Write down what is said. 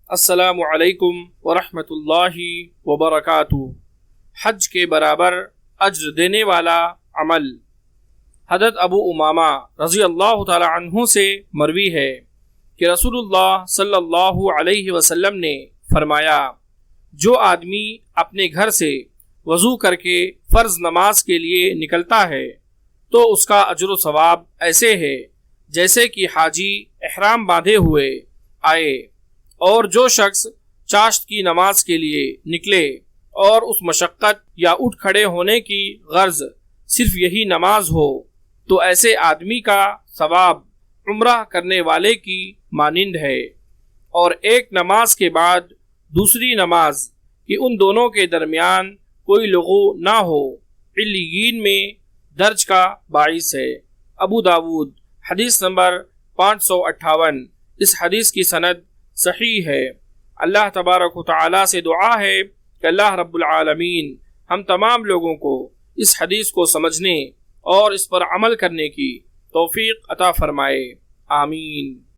السلام علیکم ورحمۃ اللہ وبرکاتہ۔ حج کے برابر اجر دینے والا عمل۔ حضرت ابو امامہ رضی اللہ تعالی عنہ سے مروی ہے کہ رسول اللہ صلی اللہ علیہ وسلم نے فرمایا، جو آدمی اپنے گھر سے وضو کر کے فرض نماز کے لیے نکلتا ہے تو اس کا اجر و ثواب ایسے ہے جیسے کہ حاجی احرام باندھے ہوئے آئے، اور جو شخص چاشت کی نماز کے لیے نکلے اور اس مشقت یا اٹھ کھڑے ہونے کی غرض صرف یہی نماز ہو تو ایسے آدمی کا ثواب عمرہ کرنے والے کی مانند ہے، اور ایک نماز کے بعد دوسری نماز کہ ان دونوں کے درمیان کوئی لغو نہ ہو علیین میں درج کا باعث ہے۔ ابو داود حدیث نمبر 558۔ اس حدیث کی سند صحیح ہے۔ اللہ تبارک و تعالی سے دعا ہے کہ اللہ رب العالمین ہم تمام لوگوں کو اس حدیث کو سمجھنے اور اس پر عمل کرنے کی توفیق عطا فرمائے، آمین۔